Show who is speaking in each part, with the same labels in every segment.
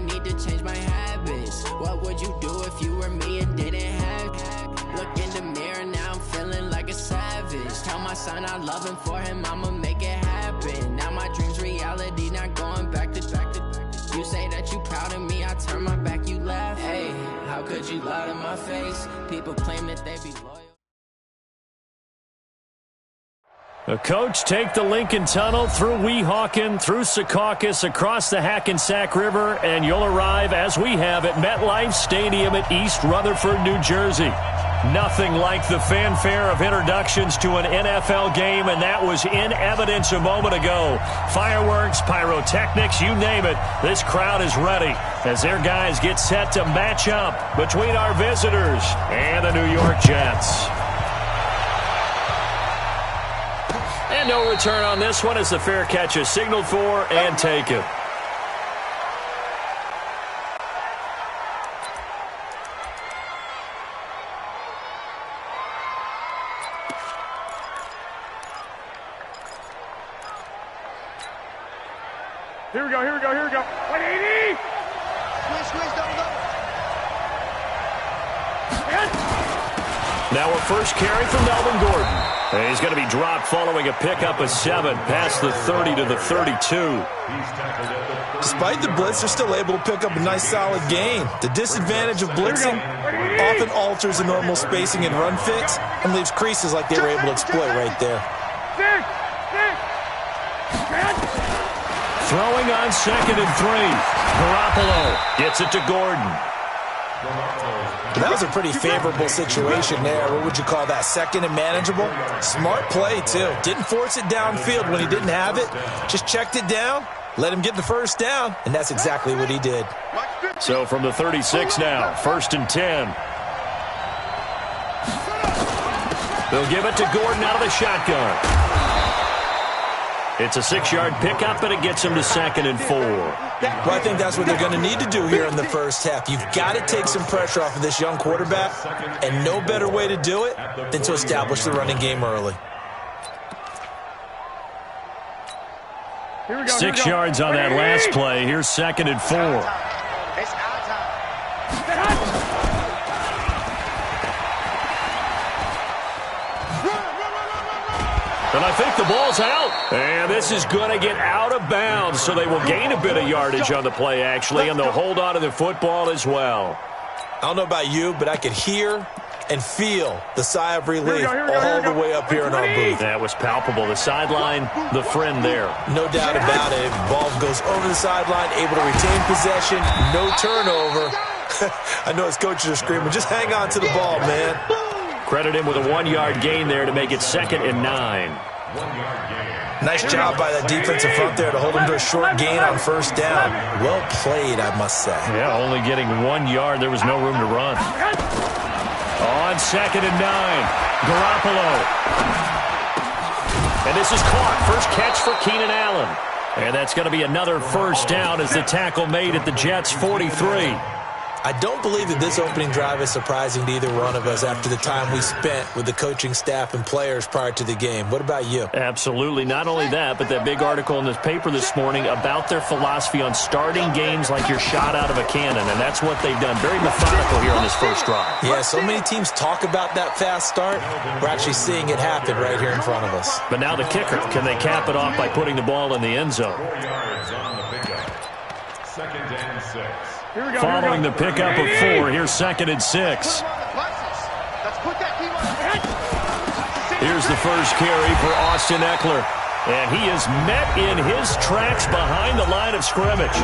Speaker 1: need to change my habits. What would you do if you were me and didn't have? Look in the mirror, now I'm feeling like a savage. Tell my son I love him, for him I'ma make it happen. Now my dream's reality, not going back to. You say that you proud of me, I turn my back, you laugh. Hey, how could you lie to my face? People claim that they be loyal.
Speaker 2: The coach take the Lincoln Tunnel through Weehawken, through Secaucus, across the Hackensack River, and you'll arrive, as we have, at MetLife Stadium at East Rutherford, New Jersey. Nothing like the fanfare of introductions to an NFL game, and that was in evidence a moment ago. Fireworks, pyrotechnics, you name it. This crowd is ready as their guys get set to match up between our visitors and the New York Jets. And no return on this one as the fair catch is signaled for and taken.
Speaker 3: Here we go. 180!
Speaker 4: Squeeze, double.
Speaker 2: Now a first carry from Melvin Gordon. And he's going to be dropped following a pickup of 7 past the 30 to the 32.
Speaker 5: Despite the blitz, they're still able to pick up a nice solid gain. The disadvantage of blitzing often alters the normal spacing and run fits and leaves creases like they were able to exploit right there.
Speaker 2: Throwing on 2nd and 3. Garoppolo gets it to Gordon.
Speaker 5: That was a pretty favorable situation there. What would you call that? 2nd and manageable? Smart play, too. Didn't force it downfield when he didn't have it. Just checked it down, let him get the first down, and that's exactly what he did.
Speaker 2: So from the 36 now, 1st and 10. They'll give it to Gordon out of the shotgun. It's a 6-yard pickup, and it gets him to 2nd and 4.
Speaker 5: Well, I think that's what they're going to need to do here in the first half. You've got to take some pressure off of this young quarterback, and no better way to do it than to establish the running game early.
Speaker 2: 6 yards on that last play. Here's 2nd and 4. And I think the ball's out. And this is going to get out of bounds, so they will gain a bit of yardage on the play, actually, and they'll hold on to the football as well.
Speaker 5: I don't know about you, but I could hear and feel the sigh of relief all the way up here in our booth.
Speaker 2: That was palpable. The sideline, the friend there.
Speaker 5: No doubt about it. Ball goes over the sideline, able to retain possession, no turnover. I know his coaches are screaming, just hang on to the ball, man.
Speaker 2: Credit him with a 1-yard gain there to make it 2nd and 9.
Speaker 5: Nice job by that defensive front there to hold him to a short gain on 1st down. Well played, I must say.
Speaker 2: Yeah, only getting 1 yard. There was no room to run. On 2nd and 9, Garoppolo. And this is caught. First catch for Keenan Allen. And that's going to be another first down as the tackle made at the Jets' 43.
Speaker 5: I don't believe that this opening drive is surprising to either one of us after the time we spent with the coaching staff and players prior to the game. What about you?
Speaker 2: Absolutely. Not only that, but that big article in this paper this morning about their philosophy on starting games like you're shot out of a cannon, and that's what they've done. Very methodical here on this first drive.
Speaker 5: Yeah, so many teams talk about that fast start. We're actually seeing it happen right here in front of us.
Speaker 2: But now the kicker. Can they cap it off by putting the ball in the end zone?
Speaker 3: 2nd and 6.
Speaker 2: Following the pickup of 4, here's 2nd and 6. Here's the first carry for Austin Eckler. And he is met in his tracks behind the line of scrimmage.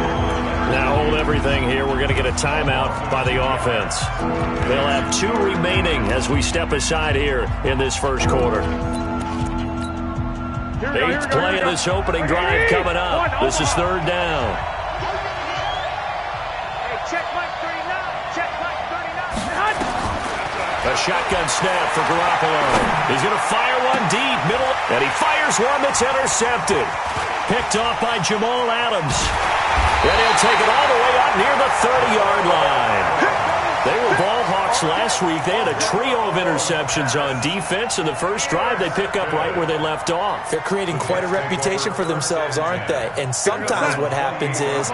Speaker 2: Now hold everything here. We're going to get a timeout by the offense. They'll have 2 remaining as we step aside here in this first quarter. 8th play of this opening drive coming up. This is 3rd down. A shotgun snap for Garoppolo. He's going to fire one deep, middle, and he fires one that's intercepted. Picked off by Jamal Adams. And he'll take it all the way out near the 30-yard line. They were ball hawks Bucs last week, they had a trio of interceptions on defense. In the first drive, they pick up right where they left off.
Speaker 5: They're creating quite a reputation for themselves, aren't they? And sometimes what happens is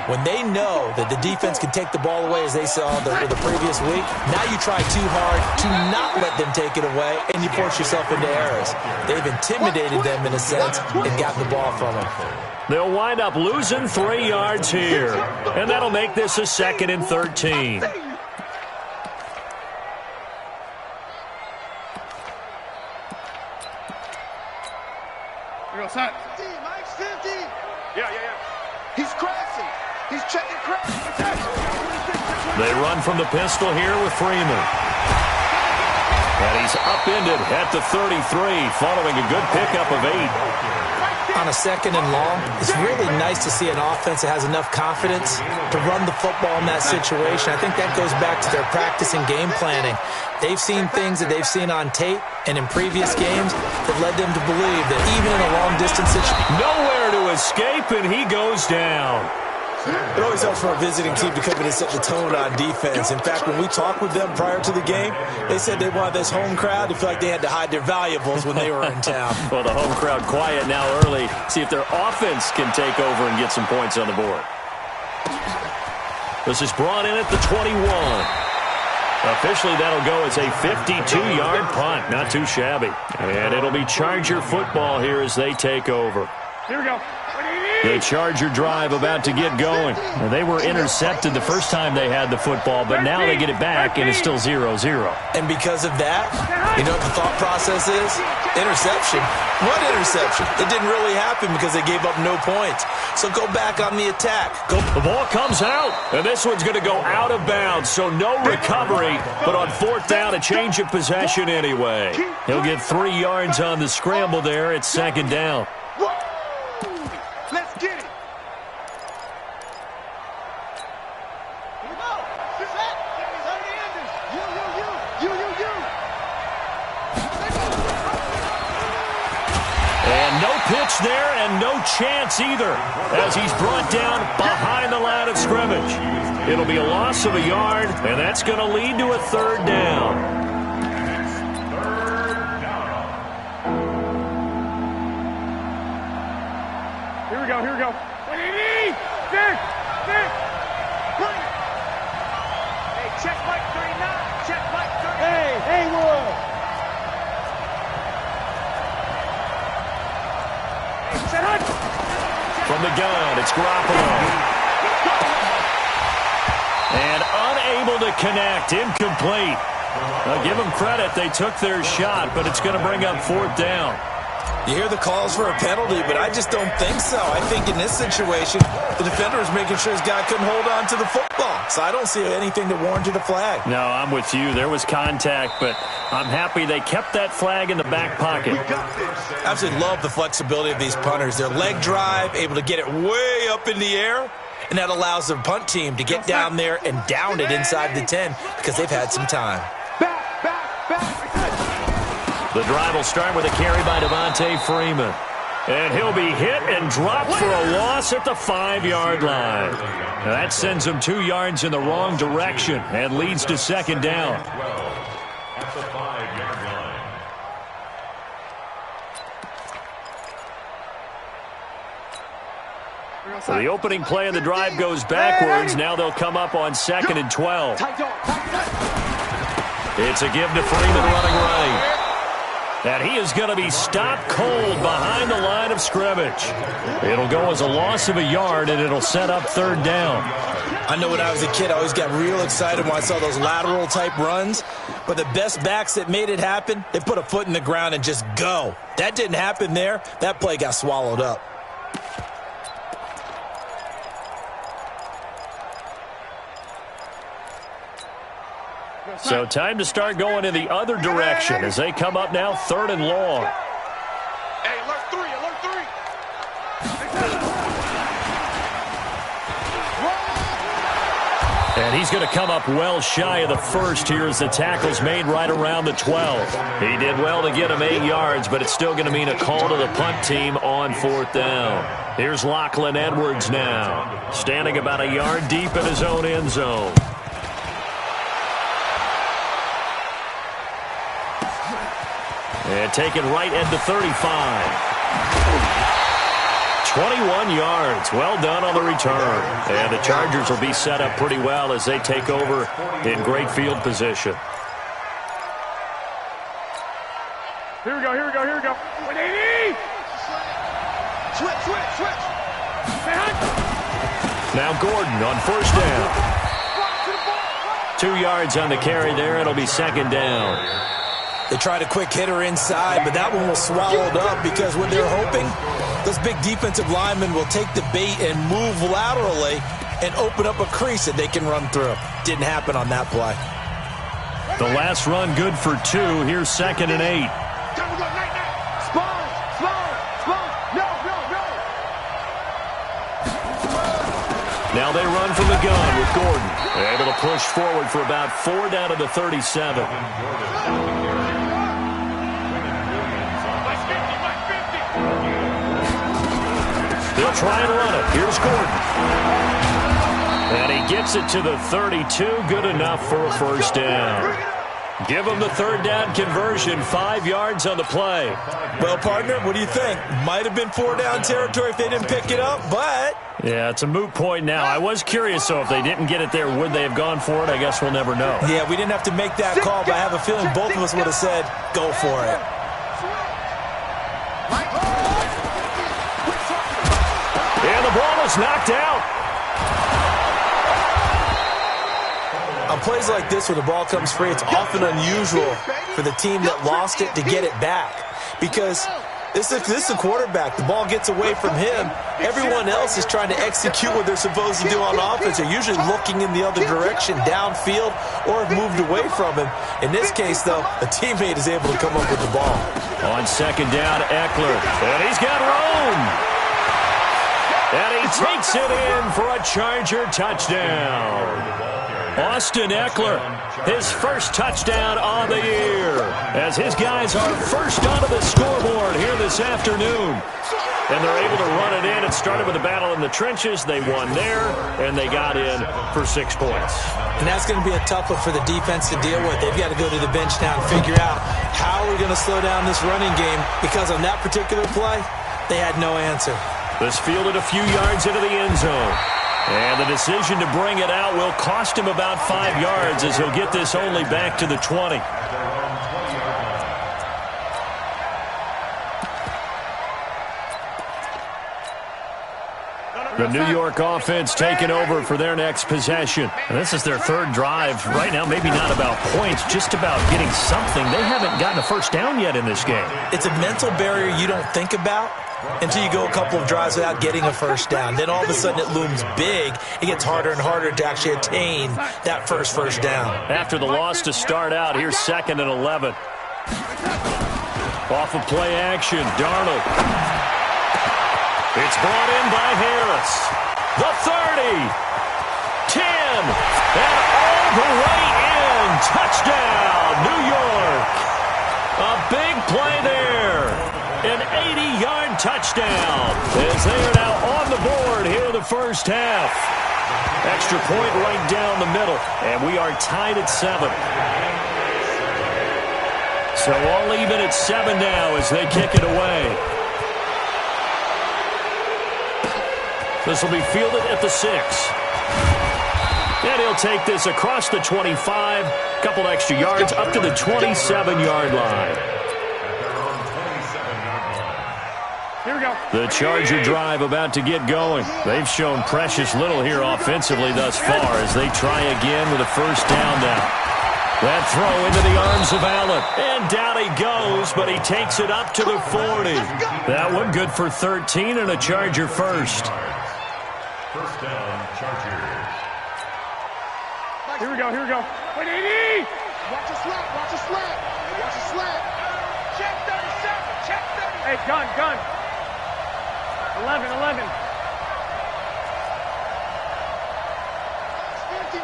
Speaker 5: when they know that the defense can take the ball away, as they saw the previous week, now you try too hard to not let them take it away, and you force yourself into errors. They've intimidated them in a sense and got the ball from them.
Speaker 2: They'll wind up losing 3 yards here, and that'll make this a 2nd and 13.
Speaker 4: Set. Mike's 50.
Speaker 3: Yeah.
Speaker 4: He's crashing. He's checking crash.
Speaker 2: They run from the pistol here with Freeman. And he's upended at the 33 following a good pickup of 8.
Speaker 5: On a 2nd and long, it's really nice to see an offense that has enough confidence to run the football in that situation. I think that goes back to their practice and game planning. They've seen things that they've seen on tape and in previous games that led them to believe that even in a long-distance situation...
Speaker 2: Nowhere to escape, and he goes down.
Speaker 5: It always helps for a visiting team to come in and set the tone on defense. In fact, when we talked with them prior to the game, they said they wanted this home crowd to feel like they had to hide their valuables when they were in town.
Speaker 2: Well, the home crowd quiet now early. See if their offense can take over and get some points on the board. This is brought in at the 21. Officially, that'll go as a 52-yard punt. Not too shabby. And it'll be Charger football here as they take over.
Speaker 3: Here we go.
Speaker 2: The Charger drive about to get going. They were intercepted the first time they had the football, but now they get it back, and it's still 0-0.
Speaker 5: And because of that, you know what the thought process is? Interception. What interception? It didn't really happen because they gave up no points. So go back on the attack.
Speaker 2: The ball comes out, and this one's going to go out of bounds, so no recovery, but on 4th down, a change of possession anyway. He'll get 3 yards on the scramble there. It's 2nd down.
Speaker 4: Let's get it.
Speaker 2: And no pitch there and no chance either as he's brought down behind the line of scrimmage. It'll be a loss of a yard, and that's going to lead to a 3rd down.
Speaker 3: Here we go. 180! Stick!
Speaker 4: Hey, check Mike 39. Check Mike 39.
Speaker 3: Hey, Haywood!
Speaker 4: Hey, set up.
Speaker 2: From the gun, it's Garoppolo. And unable to connect, incomplete. I'll give them credit, they took their shot, but it's going to bring up 4th down.
Speaker 5: You hear the calls for a penalty, but I just don't think so. I think in this situation, the defender is making sure his guy couldn't hold on to the football. So I don't see anything that warranted a flag.
Speaker 2: No, I'm with you. There was contact, but I'm happy they kept that flag in the back pocket.
Speaker 5: I absolutely love the flexibility of these punters. Their leg drive, able to get it way up in the air, and that allows the punt team to get down there and down it inside the 10 because they've had some time.
Speaker 2: The drive will start with a carry by Devontae Freeman. And he'll be hit and dropped for a loss at the 5-yard line. Now that sends him 2 yards in the wrong direction and leads to 2nd down.
Speaker 3: At the 5-yard line.
Speaker 2: So the opening play of the drive goes backwards. Now they'll come up on 2nd and 12. It's a give to Freeman running right. And he is going to be stopped cold behind the line of scrimmage. It'll go as a loss of a yard, and it'll set up 3rd down.
Speaker 5: I know when I was a kid, I always got real excited when I saw those lateral-type runs. But the best backs that made it happen, they put a foot in the ground and just go. That didn't happen there. That play got swallowed up.
Speaker 2: So time to start going in the other direction as they come up now 3rd and long.
Speaker 4: Hey, alert 3, alert 3.
Speaker 2: And he's going to come up well shy of the first here as the tackle's made right around the 12. He did well to get him 8 yards, but it's still going to mean a call to the punt team on 4th down. Here's Lachlan Edwards now, standing about a yard deep in his own end zone. And taken right at the 35. 21 yards. Well done on the return. And the Chargers will be set up pretty well as they take over in great field position.
Speaker 3: Here we go, here we go, here we go. 180! Switch.
Speaker 2: Now Gordon on first down. 2 yards on the carry there. It'll be second down.
Speaker 5: They tried a quick hitter inside, but that one was swallowed up because when they're hoping, those big defensive linemen will take the bait and move laterally and open up a crease that they can run through. Didn't happen on that play.
Speaker 2: The last run good for 2. Here's second and 8. Now they run from the gun with Gordon. They're able to push forward for about 4 down to the 37. They'll try and run it. Here's Gordon. And he gets it to the 32. Good enough for a first down. Give them the third down conversion. 5 yards on the play.
Speaker 5: Well, partner, what do you think? Might have been 4 down territory if they didn't pick it up, but...
Speaker 2: Yeah, it's a moot point now. I was curious, so if they didn't get it there, would they have gone for it? I guess we'll never know.
Speaker 5: Yeah, we didn't have to make that call, but I have a feeling both of us would have said, go for it.
Speaker 2: And the ball is knocked out.
Speaker 5: On plays like this where the ball comes free, it's often unusual for the team that lost it to get it back. Because this is a quarterback. The ball gets away from him. Everyone else is trying to execute what they're supposed to do on offense. They're usually looking in the other direction, downfield, or have moved away from him. In this case, though, a teammate is able to come up with the ball.
Speaker 2: On second down, Eckler. And he's got room. And he takes it in for a Charger touchdown. Austin Eckler, his first touchdown on the year, as his guys are first onto the scoreboard here this afternoon. And they're able to run it in. It started with a battle in the trenches. They won there, and they got in for 6 points.
Speaker 5: And that's going to be a tough one for the defense to deal with. They've got to go to the bench now and figure out how we're going to slow down this running game, because on that particular play, they had no answer.
Speaker 2: This fielded a few yards into the end zone. And the decision to bring it out will cost him about 5 yards, as he'll get this only back to the 20. The New York offense taking over for their next possession. And this is their third drive. Right now, maybe not about points, just about getting something. They haven't gotten a first down yet in this game.
Speaker 5: It's a mental barrier you don't think about until you go a couple of drives without getting a first down. Then all of a sudden it looms big. It gets harder and harder to actually attain that first down.
Speaker 2: After the loss to start out, here's second and 11. Off of play action, Darnold. It's brought in by Harris. The 30. 10. And all the way in. Touchdown, New York. A big play there. An 80-yard touchdown, as they are now on the board here in the first half. Extra point right down the middle, and we are tied at 7. So all even at 7 now as they kick it away. This will be fielded at the 6. And he'll take this across the 25, a couple extra yards up to the 27-yard line.
Speaker 3: Here we go.
Speaker 2: The Charger drive about to get going. They've shown precious little here offensively thus far as they try again with a first down now. That throw into the arms of Allen. And down he goes, but he takes it up to the 40. That one good for 13 and a Charger first.
Speaker 6: First down, Chargers.
Speaker 3: Here we go, here we go. 180!
Speaker 4: Watch a slap, watch a slap. Watch a slap. Check 37, check 37.
Speaker 3: Hey, gun. 11.
Speaker 4: 50,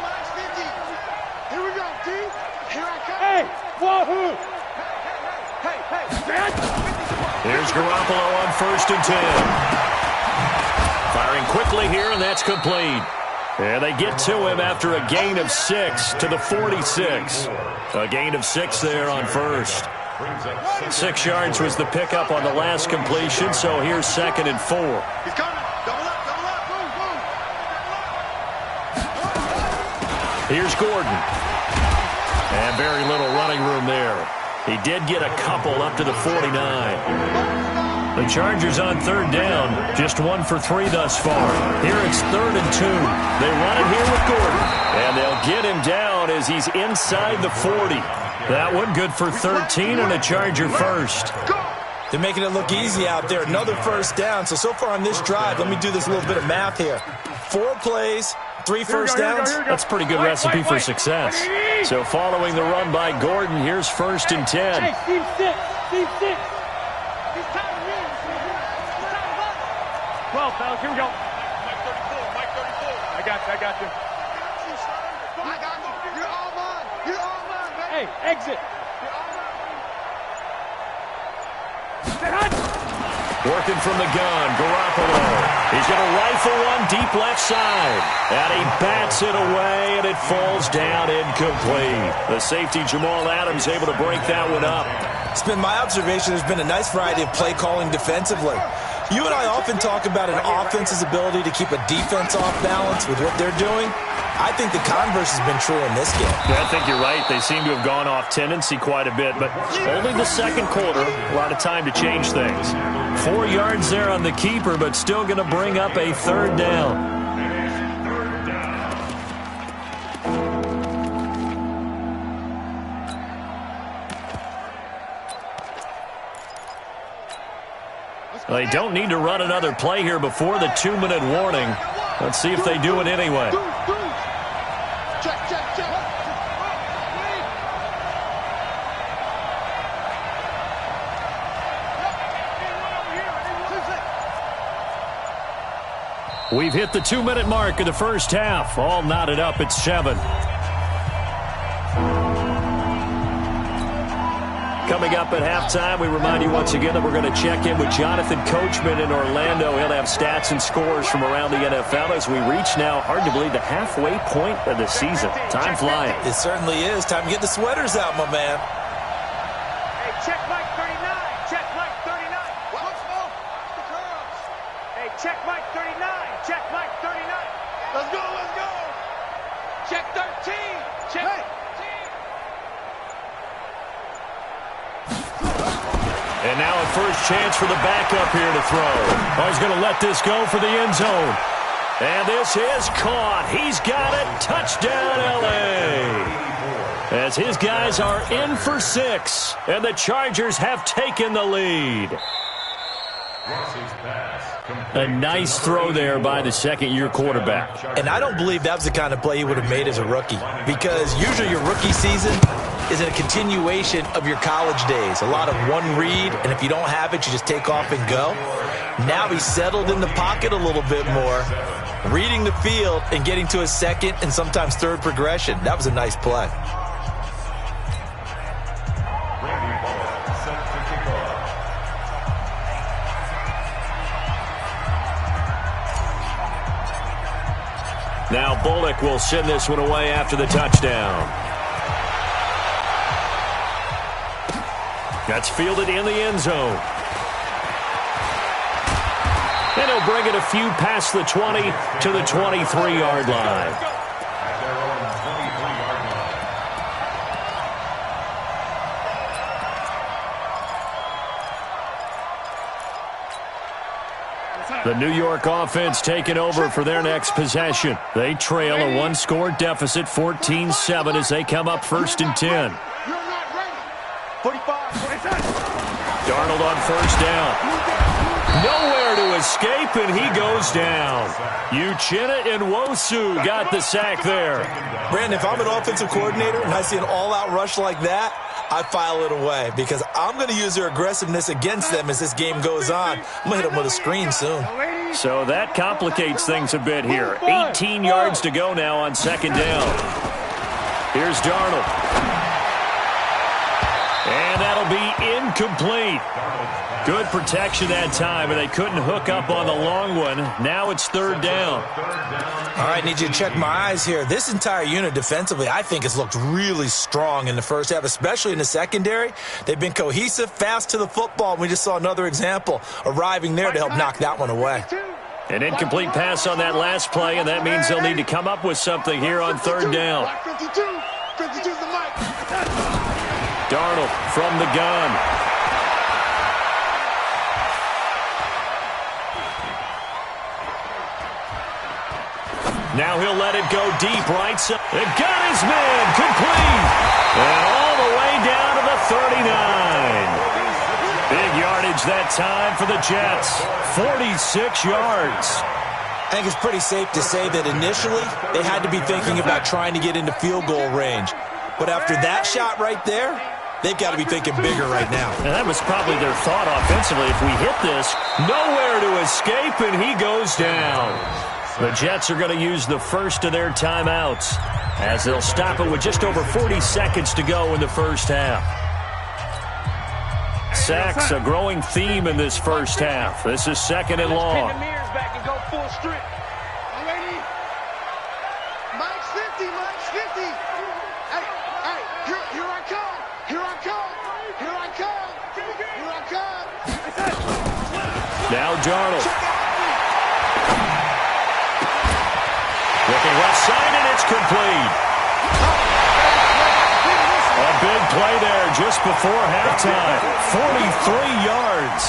Speaker 4: minus 50. Here we go, D. Here I come.
Speaker 3: Hey, wahoo!
Speaker 4: Hey.
Speaker 2: Here's Garoppolo on first and 10. Firing quickly here, and that's complete. And they get to him after a gain of 6 to the 46. A gain of 6 there on first.
Speaker 6: Brings up
Speaker 2: 6 yards was the pickup on the last completion, so here's 2nd and 4.
Speaker 4: He's coming. Double up, move, move.
Speaker 2: Here's Gordon. And very little running room there. He did get a couple up to the 49. The Chargers on 3rd down, just 1 for 3 thus far. Here it's 3rd and 2. They run it here with Gordon. And they'll get him down as he's inside the 40. That one good for 13 and a Charger first.
Speaker 5: They're making it look easy out there. Another first down. So far on this drive, let me do this little bit of math here. 4 plays, 3 first downs.
Speaker 2: That's a pretty good recipe for success. So following the run by Gordon, here's 1st and 10.
Speaker 3: Hey, Steve 6. Steve 6. 12, fellas, here we go.
Speaker 4: Mike 34, Mike 34.
Speaker 3: I got you.
Speaker 4: I got you. You're all mine. You're all mine, man.
Speaker 3: Hey, exit.
Speaker 4: You're all mine.
Speaker 2: Working from the gun, Garoppolo. He's going to rifle one deep left side. And he bats it away, and it falls down incomplete. The safety, Jamal Adams, able to break that one up.
Speaker 5: It's been my observation there's been a nice variety of play calling defensively. You and I often talk about an offense's ability to keep a defense off balance with what they're doing. I think the converse has been true in this game.
Speaker 2: Yeah, I think you're right. They seem to have gone off tendency quite a bit, but only the 2nd quarter, a lot of time to change things. 4 yards there on the keeper, but still going to bring up a 3rd down. They don't need to run another play here before the 2-minute warning. Let's see if they do it anyway.
Speaker 4: Check.
Speaker 2: We've hit the 2-minute mark of the first half. All knotted up at 7. Coming up at halftime, we remind you once again that we're going to check in with Jonathan Coachman in Orlando. He'll have stats and scores from around the NFL as we reach now, hard to believe, the halfway point of the season. Time flying.
Speaker 5: It certainly is. Time to get the sweaters out, my man.
Speaker 3: Hey, check Mike 39. Check Mike 39.
Speaker 4: What? Smoke. The curls.
Speaker 3: Hey, check Mike 39. Check Mike 39.
Speaker 4: Let's go. Check 13. Check 13.
Speaker 2: And now a first chance for the backup here to throw. Oh, he's going to let this go for the end zone. And this is caught. He's got it. Touchdown, L.A. As his guys are in for 6. And the Chargers have taken the lead. A nice throw there by the 2nd-year quarterback.
Speaker 5: And I don't believe that was the kind of play he would have made as a rookie. Because usually your rookie season is a continuation of your college days. A lot of one read, and if you don't have it, you just take off and go. Now he's settled in the pocket a little bit more, reading the field and getting to his 2nd and sometimes 3rd progression. That was a nice play.
Speaker 2: Now Bullock will send this one away after the touchdown. That's fielded in the end zone. And he'll bring it a few past the 20 to the 23-yard line. The New York offense taking over for their next possession. They trail a 1-score deficit, 14-7, as they come up 1st and 10.
Speaker 4: You're not ready. 45.
Speaker 2: Darnold on 1st down. Nowhere to escape, and he goes down. Uchenna and Nwosu got the sack there.
Speaker 5: Brandon, if I'm an offensive coordinator and I see an all-out rush like that, I file it away because I'm going to use their aggressiveness against them as this game goes on. I'm going to hit them with a screen soon.
Speaker 2: So that complicates things a bit here. 18 yards to go now on 2nd down. Here's Darnold. And that'll be incomplete. Good protection that time, and they couldn't hook up on the long one. Now it's third down.
Speaker 5: All right, need you to check my eyes here. This entire unit defensively, I think, has looked really strong in the first half, especially in the secondary. They've been cohesive, fast to the football. We just saw another example arriving there to help knock that one away.
Speaker 2: An incomplete pass on that last play, and that means they'll need to come up with something here on third down. Darnold from the gun. Now he'll let it go deep right side. They've got his man complete. And all the way down to the 39. Big yardage that time for the Jets. 46 yards.
Speaker 5: I think it's pretty safe to say that initially they had to be thinking about trying to get into field goal range. But after that shot right there, they've got to be thinking bigger right now.
Speaker 2: And that was probably their thought offensively. If we hit this, nowhere to escape, and he goes down. The Jets are going to use the first of their timeouts as they'll stop it with just over 40 seconds to go in the first half. Sacks, a growing theme in this first half. This is second and long. Now Darnold. Looking left side, and it's complete. A big play there just before halftime. 43 yards.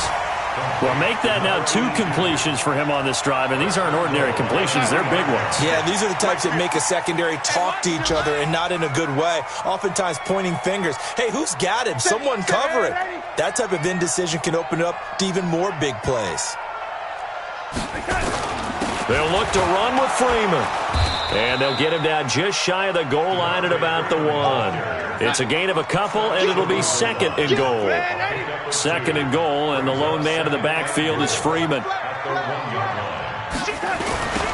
Speaker 2: Well, make that now 2 completions for him on this drive, and these aren't ordinary completions. They're big ones.
Speaker 5: Yeah, these are the types that make a secondary talk to each other and not in a good way, oftentimes pointing fingers. Hey, who's got him? Someone cover it. That type of indecision can open up to even more big plays.
Speaker 2: They'll look to run with Freeman. And they'll get him down just shy of the goal line at about the 1. It's a gain of a couple, and it'll be second and goal. Second and goal, and the lone man in the backfield is Freeman.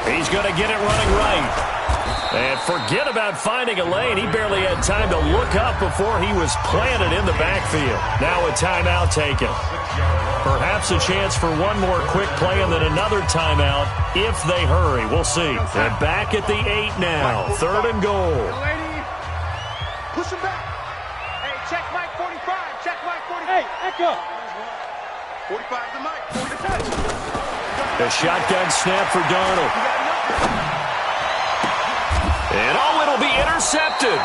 Speaker 2: He's going to get it running right. And forget about finding a lane. He barely had time to look up before he was planted in the backfield. Now a timeout taken. Perhaps a chance for one more quick play and then another timeout if they hurry. We'll see. They're back at the 8 now. Third and goal.
Speaker 4: Push him back. Hey, check Mike 45. Check Mike 45. Hey, echo. 45 to Mike.
Speaker 2: A shotgun snap for Darnold. And it'll be intercepted.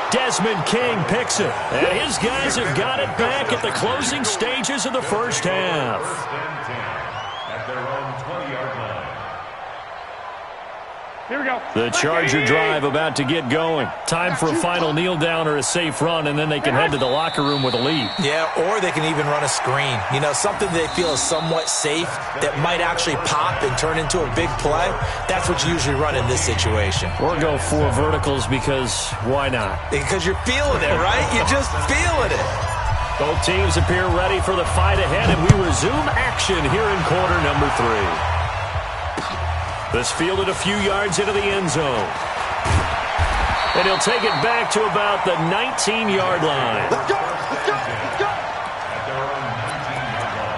Speaker 2: Desmond King picks it. And his guys have got it back at the closing stages of the first half.
Speaker 6: At their own 20-yard line.
Speaker 3: Here we go.
Speaker 2: The Charger drive about to get going. Time for a final kneel down or a safe run, and then they can head to the locker room with a lead.
Speaker 5: Yeah, or they can even run a screen. You know, something they feel is somewhat safe that might actually pop and turn into a big play. That's what you usually run in this situation.
Speaker 2: Or go 4 verticals because why not?
Speaker 5: Because you're feeling it, right? You're just feeling it.
Speaker 2: Both teams appear ready for the fight ahead, and we resume action here in quarter number 3. This fielded a few yards into the end zone. And he'll take it back to about the 19-yard line.
Speaker 4: Let's go. Let's go. Let's go.
Speaker 6: At their own 19-yard line.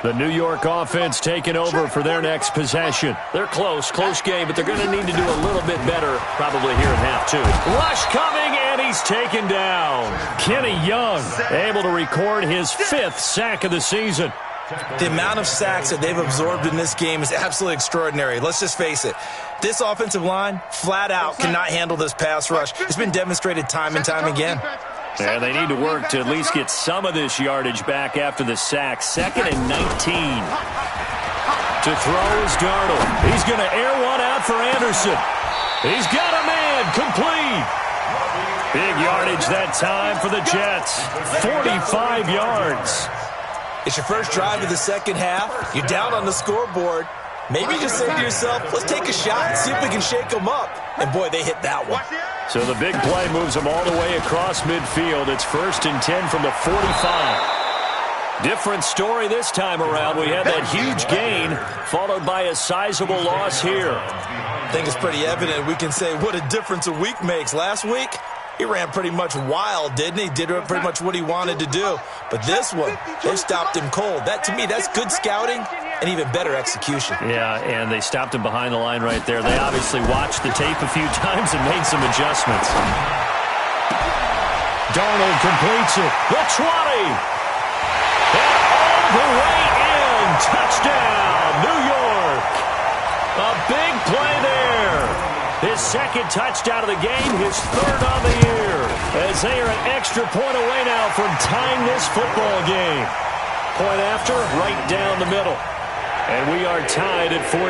Speaker 2: The New York offense taking over for their next possession. They're close game, but they're going to need to do a little bit better probably here in half 2. Rush coming, and he's taken down. Kenny Young able to record his 5th sack of the season.
Speaker 5: The amount of sacks that they've absorbed in this game is absolutely extraordinary. Let's just face it. This offensive line, flat out, cannot handle this pass rush. It's been demonstrated time and time again.
Speaker 2: And they need to work to at least get some of this yardage back after the sack. 2nd and 19. To throw is Darnold. He's going to air one out for Anderson. He's got a man complete. Big yardage that time for the Jets. 45 yards.
Speaker 5: It's your first drive of the second half. You're down on the scoreboard. Maybe you just say to yourself, let's take a shot and see if we can shake them up. And, boy, they hit that one.
Speaker 2: So the big play moves them all the way across midfield. It's 1st and 10 from the 45. Different story this time around. We had that huge gain followed by a sizable loss here.
Speaker 5: I think it's pretty evident. We can say what a difference a week makes. Last week, he ran pretty much wild, didn't he? Did pretty much what he wanted to do. But this one, they stopped him cold. That, to me, that's good scouting and even better execution.
Speaker 2: Yeah, and they stopped him behind the line right there. They obviously watched the tape a few times and made some adjustments. Darnold completes it. The 20. And all the way in. Touchdown, New York. A big play there. His second touchdown of the game, his third on the year. As they are an extra point away now from tying this football game. Point after, right down the middle. And we are tied at 14.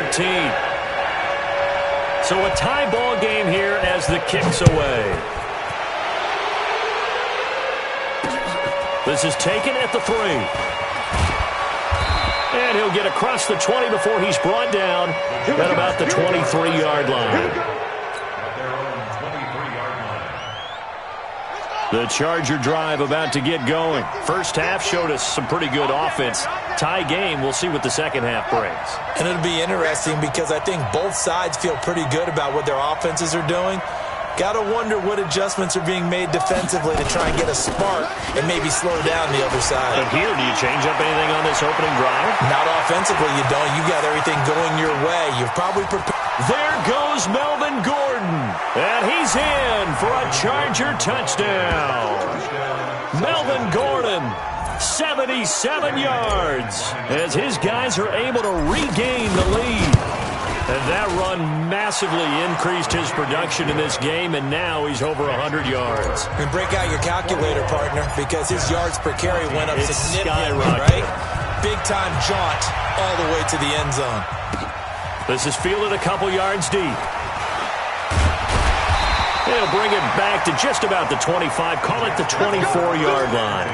Speaker 2: So a tie ball game here as the kick's away. This is taken at the 3. And he'll get across the 20 before he's brought down at about the 23-yard line. The Charger drive about to get going. First half showed us some pretty good offense. Tie game, we'll see what the second half brings.
Speaker 5: And it'll be interesting because I think both sides feel pretty good about what their offenses are doing. Got to wonder what adjustments are being made defensively to try and get a spark and maybe slow down the other side.
Speaker 2: But here, do you change up anything on this opening drive?
Speaker 5: Not offensively, you don't. You got everything going your way. You've probably prepared.
Speaker 2: There goes Melvin Gordon. And he's in for a Charger touchdown. Melvin Gordon, 77 yards, as his guys are able to regain the lead. And that run massively increased his production in this game, and now he's over 100 yards.
Speaker 5: And break out your calculator, partner, because his yards per carry went up significantly, right? Big-time jaunt all the way to the end zone.
Speaker 2: This is fielded a couple yards deep. He'll bring it back to just about the 25. Call it the 24-yard line.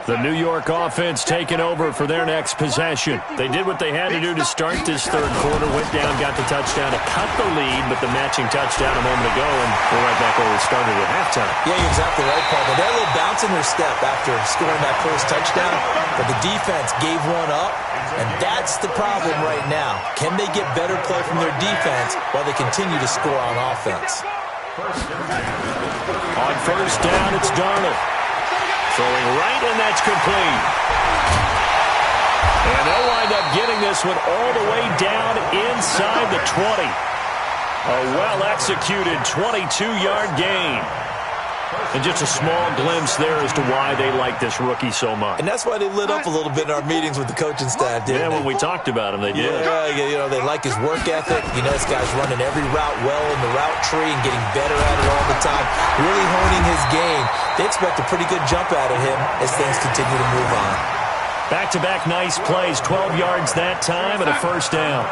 Speaker 2: The New York offense taking over for their next possession. They did what they had to do to start this third quarter. Went down, got the touchdown to cut the lead, but the matching touchdown a moment ago, and we're right back where we started at halftime.
Speaker 5: Yeah, you're exactly right, Paul. They had a little bounce in their step after scoring that first touchdown, but the defense gave one up, and that's the problem right now. Can they get better play from their defense while they continue to score on offense?
Speaker 2: On first down, it's Darnold. Throwing right, and that's complete. And they'll wind up getting this one all the way down inside the 20. A well-executed 22-yard gain. And just a small glimpse there as to why they like this rookie so much.
Speaker 5: And that's why they lit up a little bit in our meetings with the coaching staff, didn't they?
Speaker 2: Yeah, when we talked about him, they did.
Speaker 5: Yeah, you know, they like his work ethic. You know, this guy's running every route well in the route tree and getting better at it all the time. Really honing his game. They expect a pretty good jump out of him as things continue to move on.
Speaker 2: Back-to-back nice plays, 12 yards that time and a first down.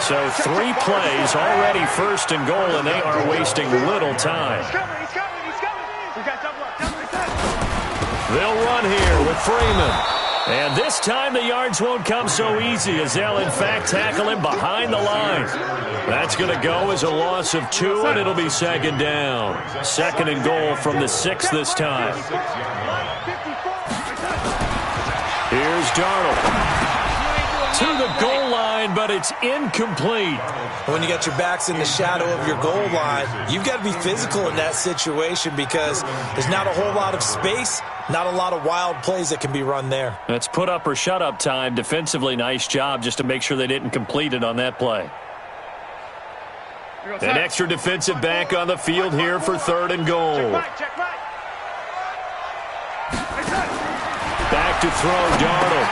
Speaker 2: So 3 plays, already first and goal, and they are wasting little time. They'll run here with Freeman. And this time the yards won't come so easy as they'll, in fact, tackle him behind the line. That's going to go as a loss of 2, and it'll be second down. Second and goal from the 6 this time. Here's Darnold. To the goal line, but it's incomplete.
Speaker 5: When you got your backs in the shadow of your goal line, you've got to be physical in that situation because there's not a whole lot of space, not a lot of wild plays that can be run there.
Speaker 2: That's put up or shut up time. Defensively, nice job just to make sure they didn't complete it on that play. An extra defensive back on the field here for third and goal. Back to throw, Darnold.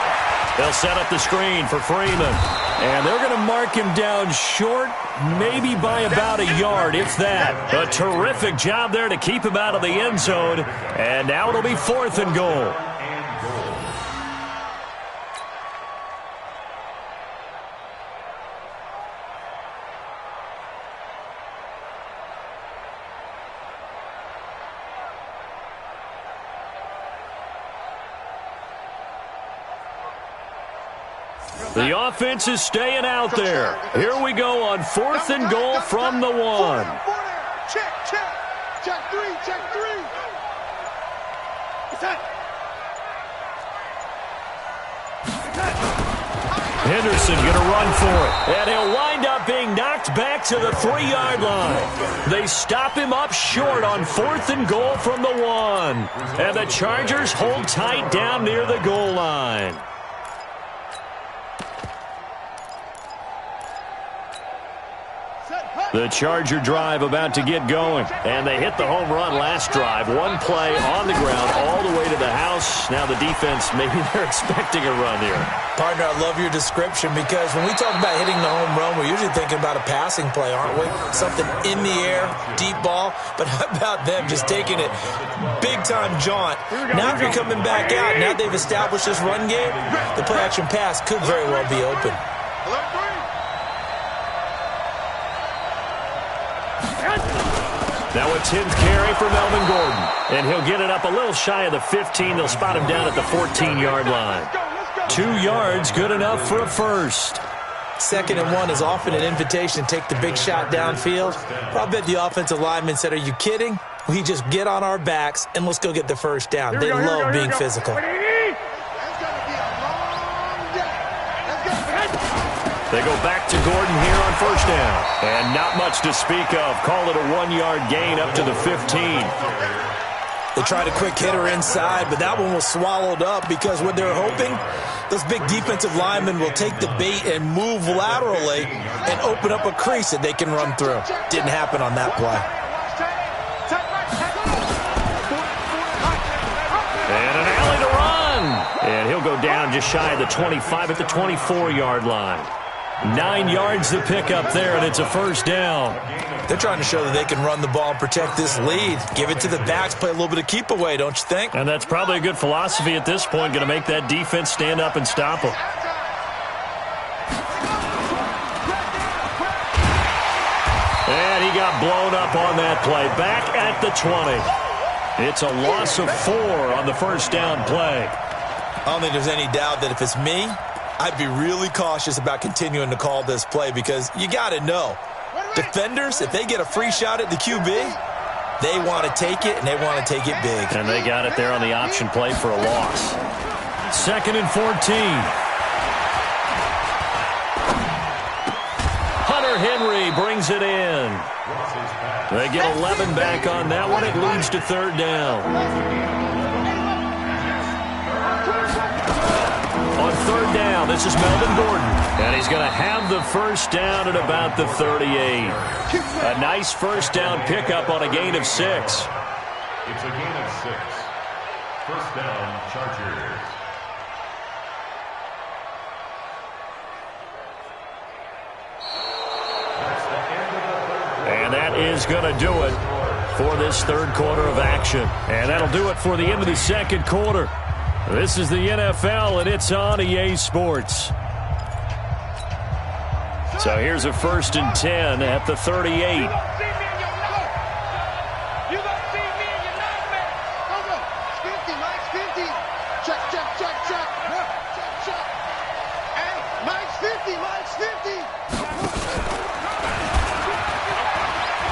Speaker 2: They'll set up the screen for Freeman. And they're going to mark him down short, maybe by about a yard, if that. A terrific job there to keep him out of the end zone. And now it'll be fourth and goal. The offense is staying out there. Here we go on 4th and goal from the 1.
Speaker 4: Check, check. Check 3, check 3.
Speaker 2: Henderson going to run for it. And he'll wind up being knocked back to the 3-yard line. They stop him up short on 4th and goal from the 1. And the Chargers hold tight down near the goal line. The Charger drive about to get going. And they hit the home run last drive. One play on the ground all the way to the house. Now the defense, maybe they're expecting a run here.
Speaker 5: Partner, I love your description because when we talk about hitting the home run, we're usually thinking about a passing play, aren't we? Something in the air, deep ball. But how about them just taking it big-time jaunt? Now if you're coming back out, now they've established this run game, the play-action pass could very well be open.
Speaker 2: Now a 10th carry for Melvin Gordon. And he'll get it up a little shy of the 15. They'll spot him down at the 14-yard line. 2 yards, good enough for a first.
Speaker 5: 2nd and 1 is often an invitation to take the big shot downfield. But I bet the offensive lineman said, are you kidding? We just get on our backs and let's go get the first down. They love being physical.
Speaker 2: They go back to Gordon here on 1st down. And not much to speak of. Call it a 1-yard gain up to the 15.
Speaker 5: They tried a quick hitter inside, but that one was swallowed up because what they're hoping, those big defensive linemen will take the bait and move laterally and open up a crease that they can run through. Didn't happen on that play.
Speaker 2: And an alley to run. And he'll go down just shy of the 25 at the 24-yard line. 9 yards to pick up there, and it's a 1st down.
Speaker 5: They're trying to show that they can run the ball and protect this lead. Give it to the backs, play a little bit of keep away, don't you think?
Speaker 2: And that's probably a good philosophy at this point, going to make that defense stand up and stop them. And he got blown up on that play. Back at the 20. It's a loss of 4 on the 1st down play.
Speaker 5: I don't think there's any doubt that if it's me, I'd be really cautious about continuing to call this play because you got to know, defenders, if they get a free shot at the QB, they want to take it, and they want to take it big.
Speaker 2: And they got it there on the option play for a loss. 2nd and 14. Hunter Henry brings it in. They get 11 back on that one. It leads to 3rd down. On 3rd down, this is Melvin Gordon. And he's going to have the 1st down at about the 38. A nice 1st down pickup on a gain of 6.
Speaker 6: It's a gain of 6. 1st down, Chargers.
Speaker 2: And that is going to do it for this 3rd quarter of action. And that'll do it for the end of the 2nd quarter. This is the NFL, and it's on EA Sports. So here's a 1st and 10 at the 38.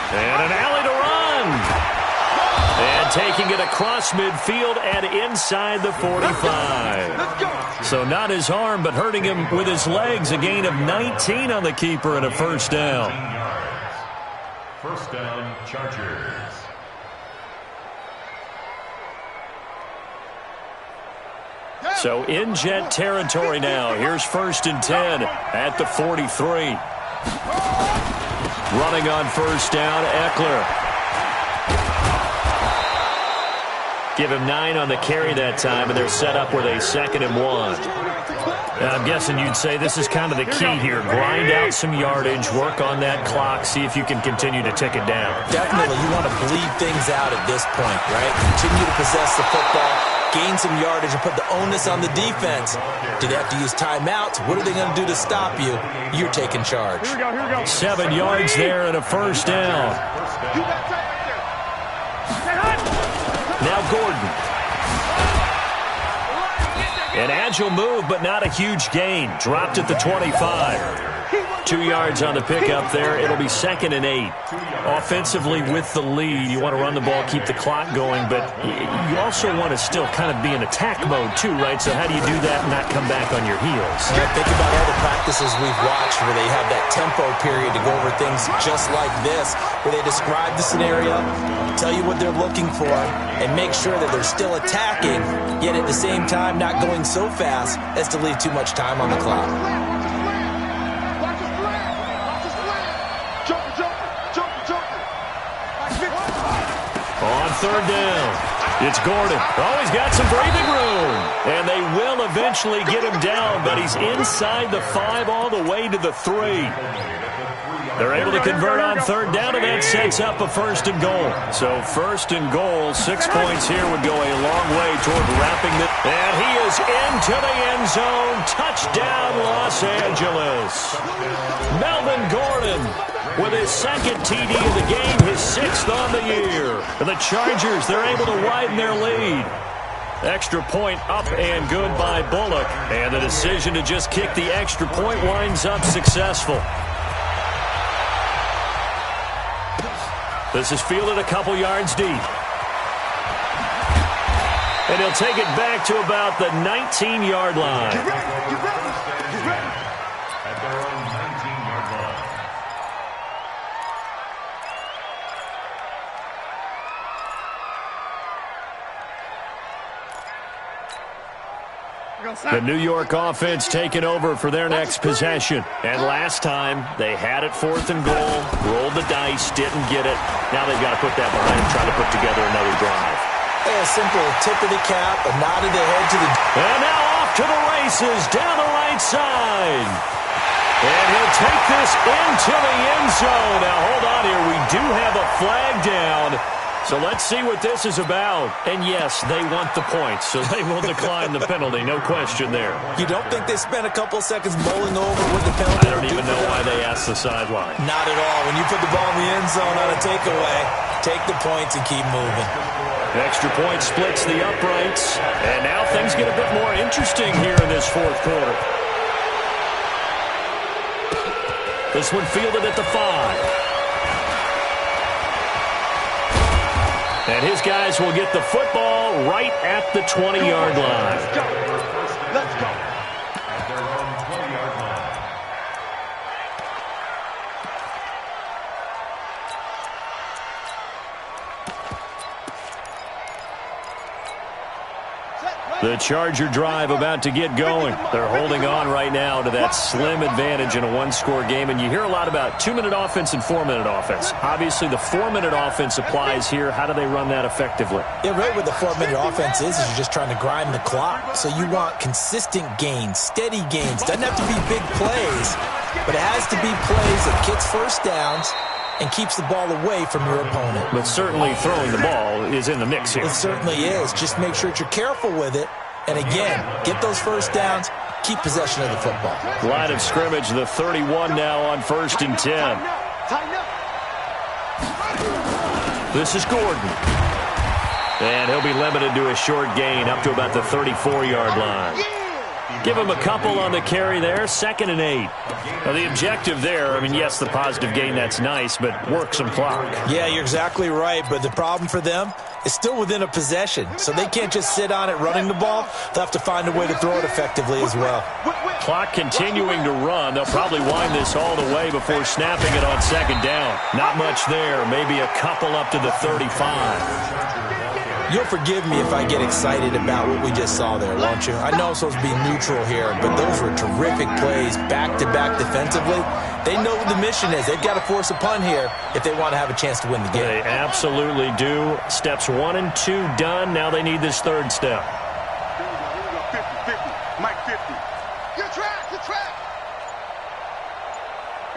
Speaker 2: And an alley to run. And taking it across midfield and inside the 45. So not his arm, but hurting him with his legs. A gain of 19 on the keeper and a 1st down.
Speaker 6: 1st down, Chargers.
Speaker 2: So in Jet territory now. Here's 1st and 10 at the 43. Running on 1st down, Eckler. Give him 9 on the carry that time, and they're set up with a 2nd and 1. And I'm guessing you'd say this is kind of the key here. Grind out some yardage, work on that clock, see if you can continue to tick it down.
Speaker 5: Definitely, you want to bleed things out at this point, right? Continue to possess the football, gain some yardage, and put the onus on the defense. Do they have to use timeouts? What are they going to do to stop you? You're taking charge.
Speaker 2: 7 yards there and a 1st down. Now Gordon. An agile move, but not a huge gain. Dropped at the 25. 2 yards on the pickup there. It'll be 2nd and 8. Offensively with the lead, you want to run the ball, keep the clock going, but you also want to still kind of be in attack mode too, right? So how do you do that and not come back on your heels?
Speaker 5: Yeah, think about all the practices we've watched where they have that tempo period to go over things just like this, where they describe the scenario, tell you what they're looking for, and make sure that they're still attacking, yet at the same time not going so fast as to leave too much time on the clock.
Speaker 2: On 3rd down, it's Gordon. Oh, he's got some breathing room. And they will eventually get him down, but he's inside the 5 all the way to the 3. They're able to convert on 3rd down, and that sets up a 1st and goal. So 1st and goal, 6 points here would go a long way toward wrapping it. And he is into the end zone. Touchdown, Los Angeles. Melvin Gordon with his 2nd TD of the game, his 6th on the year. And the Chargers, they're able to widen their lead. Extra point up and good by Bullock. And the decision to just kick the extra point winds up successful. This is fielded a couple yards deep. And he'll take it back to about the 19-yard line.
Speaker 6: Get ready. At their own 19-yard line.
Speaker 2: The New York offense taking over for their next possession. And last time, they had it 4th and goal, rolled the dice, didn't get it. Now they've got to put that behind them, try to put together another drive.
Speaker 5: A simple tip of the cap, a nod of the head to the...
Speaker 2: And now off to the races, down the right side. And he'll take this into the end zone. Now, hold on here. We do have a flag down. So let's see what this is about. And yes, they want the points, so they will decline the penalty. No question there.
Speaker 5: You don't think they spent a couple seconds mulling over what the penalty?
Speaker 2: I don't even know why they asked the sideline.
Speaker 5: Not at all. When you put the ball in the end zone on a takeaway, take the points and keep moving.
Speaker 2: Extra point splits the uprights. And now things get a bit more interesting here in this 4th quarter. This one fielded at the 5. And his guys will get the football right at the 20-yard line.
Speaker 6: Let's go. At their own 20-yard line.
Speaker 2: The Charger drive about to get going. They're holding on right now to that slim advantage in a 1-score game. And you hear a lot about 2-minute offense and 4-minute offense. Obviously, the 4-minute offense applies here. How do they run that effectively?
Speaker 5: Yeah, really what the 4-minute offense is you're just trying to grind the clock. So you want consistent gains, steady gains. Doesn't have to be big plays, but it has to be plays that gets first downs and keeps the ball away from your opponent.
Speaker 2: But certainly throwing the ball is in the mix here.
Speaker 5: It certainly is. Just make sure that you're careful with it. And again, get those first downs, keep possession of the football.
Speaker 2: Line of scrimmage, the 31 now on 1st and 10. This is Gordon. And he'll be limited to a short gain up to about the 34-yard line. Give him a couple on the carry there, 2nd and 8. Now the objective there, I mean, yes, the positive gain, that's nice, but work some clock.
Speaker 5: Yeah, you're exactly right, but the problem for them is still within a possession, so they can't just sit on it running the ball. They'll have to find a way to throw it effectively as well.
Speaker 2: Clock continuing to run. They'll probably wind this all the way before snapping it on 2nd down. Not much there, maybe a couple up to the 35.
Speaker 5: You'll forgive me if I get excited about what we just saw there, won't you? I know I'm supposed to be neutral here, but those were terrific plays back-to-back defensively. They know what the mission is. They've got to force a punt here if they want to have a chance to win the game.
Speaker 2: They absolutely do. Steps 1 and 2 done. Now they need this 3rd step.
Speaker 3: Here we go. 50, 50. Mike 50.
Speaker 4: Good track, good track.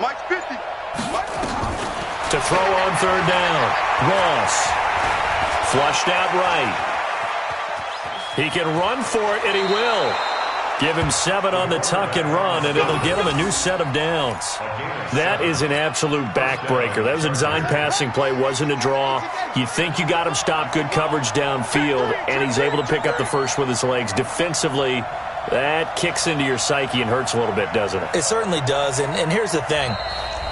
Speaker 3: Mike 50. Mike.
Speaker 2: To throw on 3rd down. Ross. Flushed out right. He can run for it, and he will. Give him 7 on the tuck and run, and it'll get him a new set of downs. That is an absolute backbreaker. That was a design passing play, wasn't a draw. You think you got him stopped, good coverage downfield, and he's able to pick up the first with his legs. Defensively, that kicks into your psyche and hurts a little bit, doesn't it?
Speaker 5: It certainly does, and here's the thing.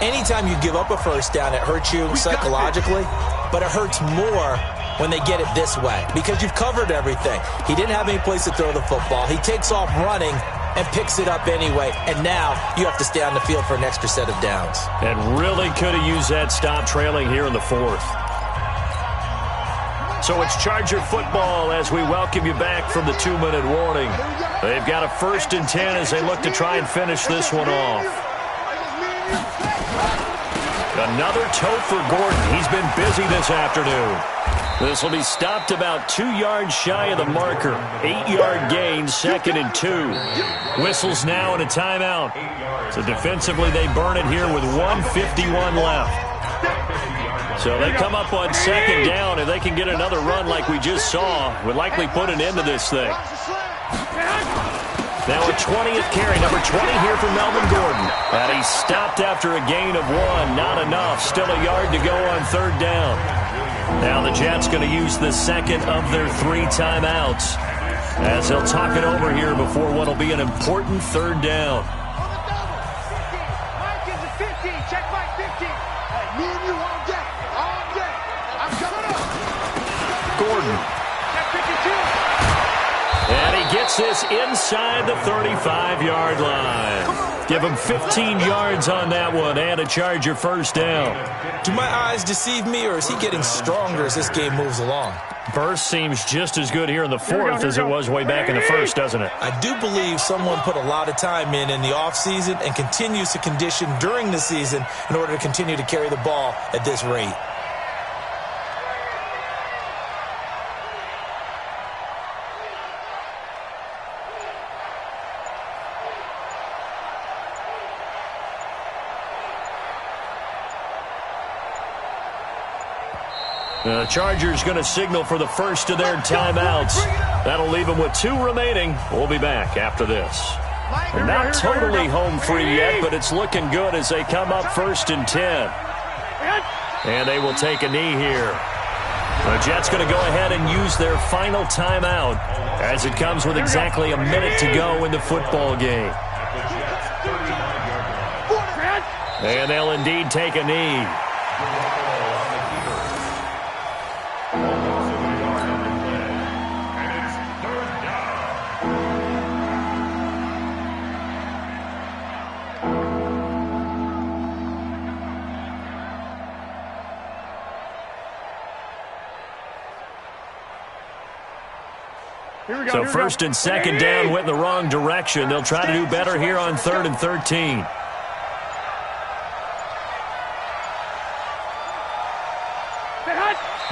Speaker 5: Anytime you give up a first down, it hurts you psychologically, but it hurts more when they get it this way because you've covered everything. He didn't have any place to throw the football. He takes off running and picks it up anyway, and now you have to stay on the field for an extra set of downs.
Speaker 2: And really could have used that stop trailing here in the 4th. So it's Charger football as we welcome you back from the 2-minute warning. They've got a 1st and 10 as they look to try and finish this one off. Another toe for Gordon. He's been busy this afternoon. This will be stopped about 2 yards shy of the marker. 8-yard gain, 2nd and 2. Whistles now and a timeout. So defensively they burn it here with 1:51 left. So they come up on 2nd down. If they can get another run like we just saw, would likely put an end to this thing. Now a 20th carry, number 20 here for Melvin Gordon. And he's stopped after a gain of 1. Not enough. Still a yard to go on 3rd down. Now the Jets going to use the 2nd of their 3 timeouts as they'll talk it over here before what will be an important 3rd down.
Speaker 4: Mike is at 15. Check Mike 15. Me and you all day. All day. I'm coming up.
Speaker 2: Gordon.
Speaker 4: Check 52.
Speaker 2: And he gets this inside the 35-yard line. Give him 15 yards on that one and a Charger 1st down.
Speaker 5: Do my eyes deceive me, or is he getting stronger as this game moves along?
Speaker 2: Burst seems just as good here in the 4th as it was way back in the 1st, doesn't it?
Speaker 5: I do believe someone put a lot of time in the offseason and continues to condition during the season in order to continue to carry the ball at this rate.
Speaker 2: The Chargers going to signal for the first of their timeouts. That'll leave them with 2 remaining. We'll be back after this. They're not totally home free yet, but it's looking good as they come up 1st and 10. And they will take a knee here. The Jets going to go ahead and use their final timeout as it comes with exactly a minute to go in the football game. And they'll indeed take a knee. So 1st and 2nd down went in the wrong direction. They'll try to do better here on 3rd and 13.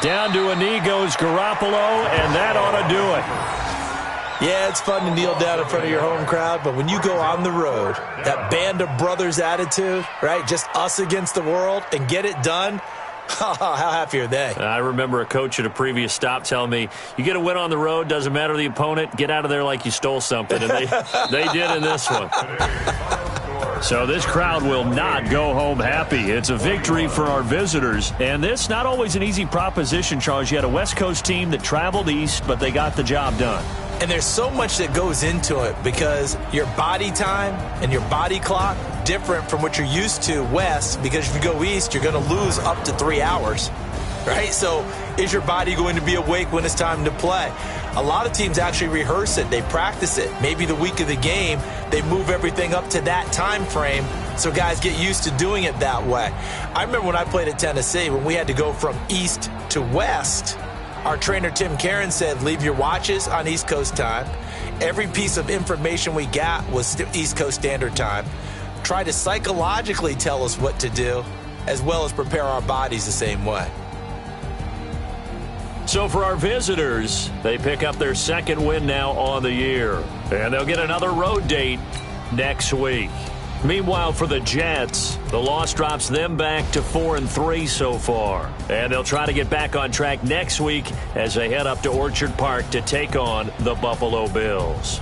Speaker 2: Down to a knee goes Garoppolo, and that ought to do it.
Speaker 5: Yeah, it's fun to kneel down in front of your home crowd, but when you go on the road, that band of brothers attitude, right, just us against the world, and get it done, how happy are they?
Speaker 2: I remember a coach at a previous stop telling me, you get a win on the road, doesn't matter the opponent, get out of there like you stole something. And they did in this one. So this crowd will not go home happy. It's a victory for our visitors. And this not always an easy proposition, Charles. You had a West Coast team that traveled east, but they got the job done.
Speaker 5: And there's so much that goes into it because your body time and your body clock different from what you're used to west, because if you go east, you're going to lose up to 3 hours, right? So is your body going to be awake when it's time to play? A lot of teams actually rehearse it. They practice it. Maybe the week of the game, they move everything up to that time frame so guys get used to doing it that way. I remember when I played at Tennessee, when we had to go from east to west, our trainer, Tim Karen, said, leave your watches on East Coast time. Every piece of information we got was East Coast Standard Time. Try to psychologically tell us what to do, as well as prepare our bodies the same way.
Speaker 2: So for our visitors, they pick up their 2nd win now on the year. And they'll get another road date next week. Meanwhile, for the Jets, the loss drops them back to 4-3 so far. And they'll try to get back on track next week as they head up to Orchard Park to take on the Buffalo Bills.